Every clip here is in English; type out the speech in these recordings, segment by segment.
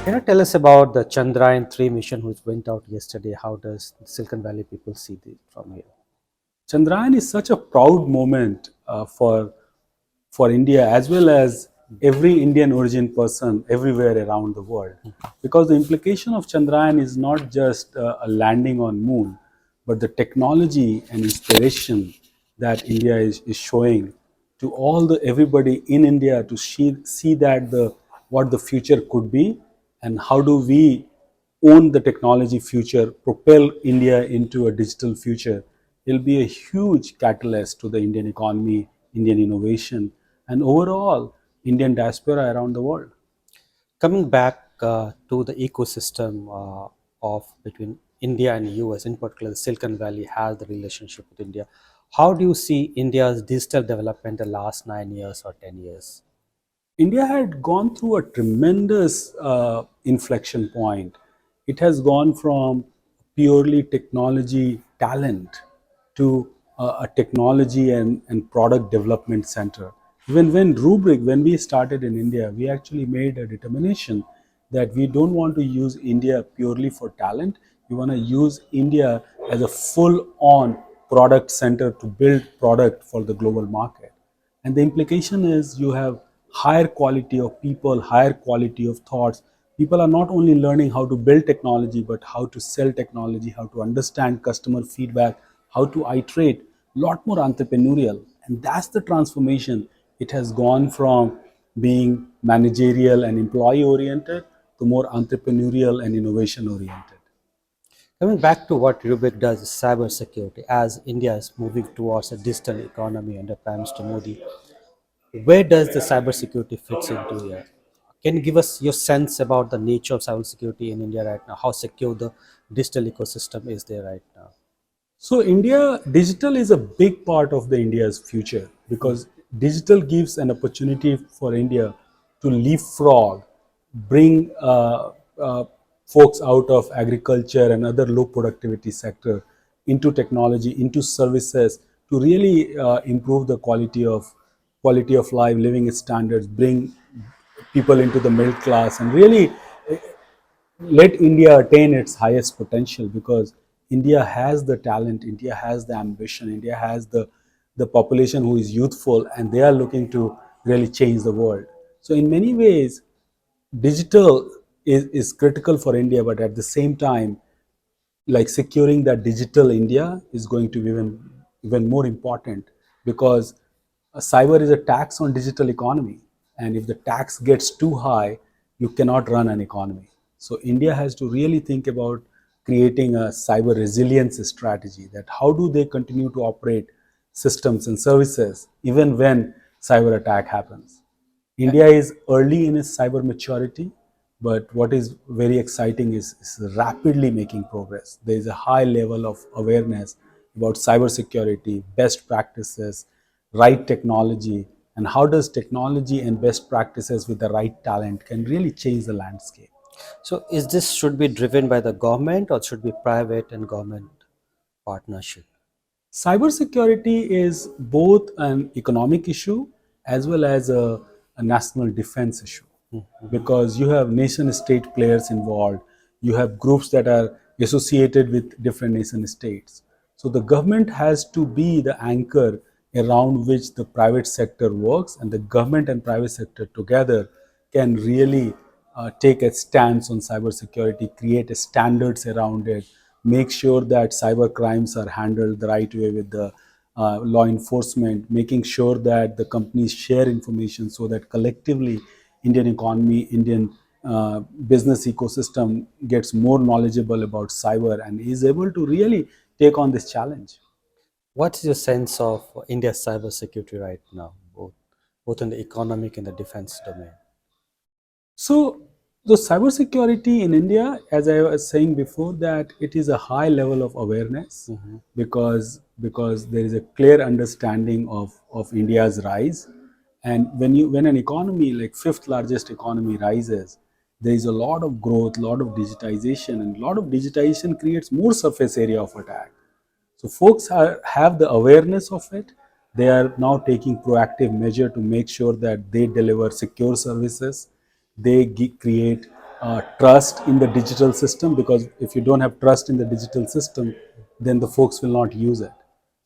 Can you tell us about the Chandrayaan-3 mission which went out yesterday? How does the Silicon Valley people see it from here? Chandrayaan is such a proud moment for India as well as every Indian origin person everywhere around the world. Because the implication of Chandrayaan is not just a landing on moon, but the technology and inspiration that India is showing to all the everybody in India to see that the what the future could be and how do we own the technology future, propel India into a digital future. It'll be a huge catalyst to the Indian economy, Indian innovation, and overall Indian diaspora around the world. Coming back to the ecosystem of between India and US, in particular, the Silicon Valley has the relationship with India. How do you see India's digital development the last 9 years or 10 years? India had gone through a tremendous inflection point. It has gone from purely technology talent to a technology and product development center. When we started in India, we actually made a determination that we don't want to use India purely for talent. We want to use India as a full on product center to build product for the global market. And the implication is you have higher quality of people, higher quality of thoughts. People are not only learning how to build technology, but how to sell technology, how to understand customer feedback, how to iterate, lot more entrepreneurial. And that's the transformation. It has gone from being managerial and employee oriented to more entrepreneurial and innovation oriented. Coming back to what Rubik does is cybersecurity. As India is moving towards a digital economy under Prime Minister Modi, where does the cybersecurity fits into here? Can you give us your sense about the nature of cybersecurity in India right now? How secure the digital ecosystem is there right now? So India digital is a big part of the India's future because digital gives an opportunity for India to leapfrog, bring folks out of agriculture and other low productivity sector into technology, into services to really improve the quality of life, living standards, bring people into the middle class, and really let India attain its highest potential because India has the talent, India has the ambition, India has the population who is youthful and they are looking to really change the world. So, in many ways, digital is critical for India, but at the same time, like securing that digital India is going to be even more important because cyber is a tax on digital economy, and if the tax gets too high, you cannot run an economy. So India has to really think about creating a cyber resilience strategy. That how do they continue to operate systems and services even when cyber attack happens. India is early in its cyber maturity, but what is very exciting is rapidly making progress. There is a high level of awareness about cybersecurity, best practices, right technology, and how does technology and best practices with the right talent can really change the landscape. So, is this should be driven by the government or should be private and government partnership? Cybersecurity is both an economic issue as well as a national defense issue because you have nation state players involved, you have groups that are associated with different nation states. So the government has to be the anchor around which the private sector works, and the government and private sector together can really take a stance on cybersecurity, create standards around it, make sure that cyber crimes are handled the right way with the law enforcement, making sure that the companies share information so that collectively Indian economy, Indian business ecosystem gets more knowledgeable about cyber and is able to really take on this challenge. What's your sense of India's cybersecurity right now, both in the economic and the defense domain? So the cybersecurity in India, as I was saying before, that it is a high level of awareness because there is a clear understanding of India's rise. And when an economy like fifth largest economy rises, there is a lot of growth, a lot of digitization, and a lot of digitization creates more surface area of attack. So folks have the awareness of it. They are now taking proactive measure to make sure that they deliver secure services. They create trust in the digital system, because if you don't have trust in the digital system, then the folks will not use it.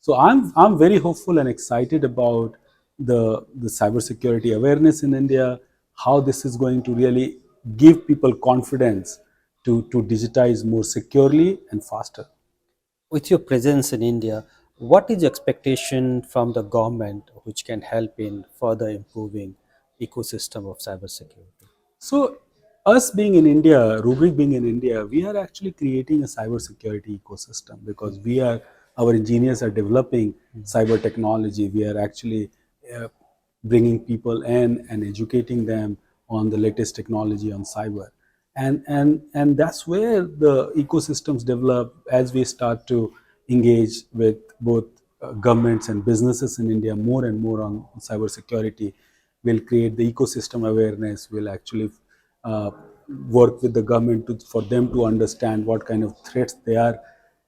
So I'm very hopeful and excited about the cybersecurity awareness in India, how this is going to really give people confidence to digitize more securely and faster. With your presence in India, what is your expectation from the government which can help in further improving ecosystem of cybersecurity? So, us being in India, Rubrik being in India, we are actually creating a cybersecurity ecosystem, because our engineers are developing cyber technology. We are actually uh, bringing people in and educating them on the latest technology on cyber. And that's where the ecosystems develop as we start to engage with both governments and businesses in India more and more on cybersecurity. Will create the ecosystem awareness, will actually uh, work with the government for them to understand what kind of threats they are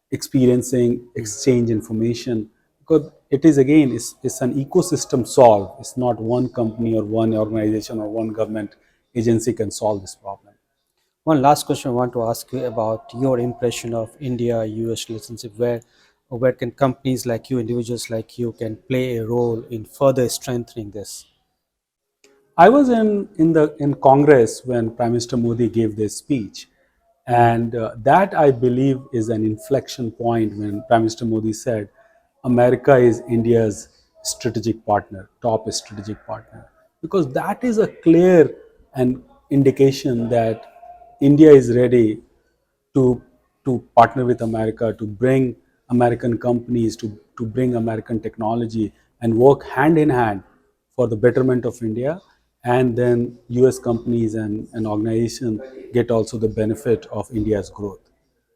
experiencing, exchange information, because it is again, it's an ecosystem solve. It's not one company or one organization or one government agency can solve this problem. One last question I want to ask you about your impression of India-US relationship. Where can companies like you, individuals like you, can play a role in further strengthening this? I was in Congress when Prime Minister Modi gave this speech, and that I believe is an inflection point when Prime Minister Modi said, "America is India's strategic partner, top strategic partner," because that is a clear and indication that India is ready to partner with America, to bring American companies, to bring American technology and work hand in hand for the betterment of India. And then US companies and organizations get also the benefit of India's growth.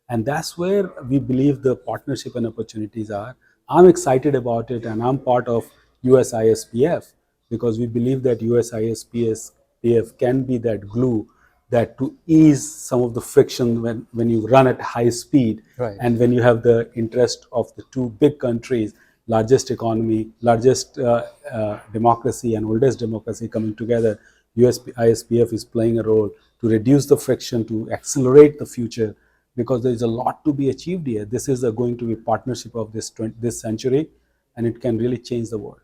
And that's where we believe the partnership and opportunities are. I'm excited about it, and I'm part of USISPF, because we believe that USISPF can be that glue that to ease some of the friction when you run at high speed, Right. and when you have the interest of the two big countries, largest economy, largest democracy, and oldest democracy coming together. USISPF is playing a role to reduce the friction, to accelerate the future, because there is a lot to be achieved here. This is going to be partnership of this century, and it can really change the world.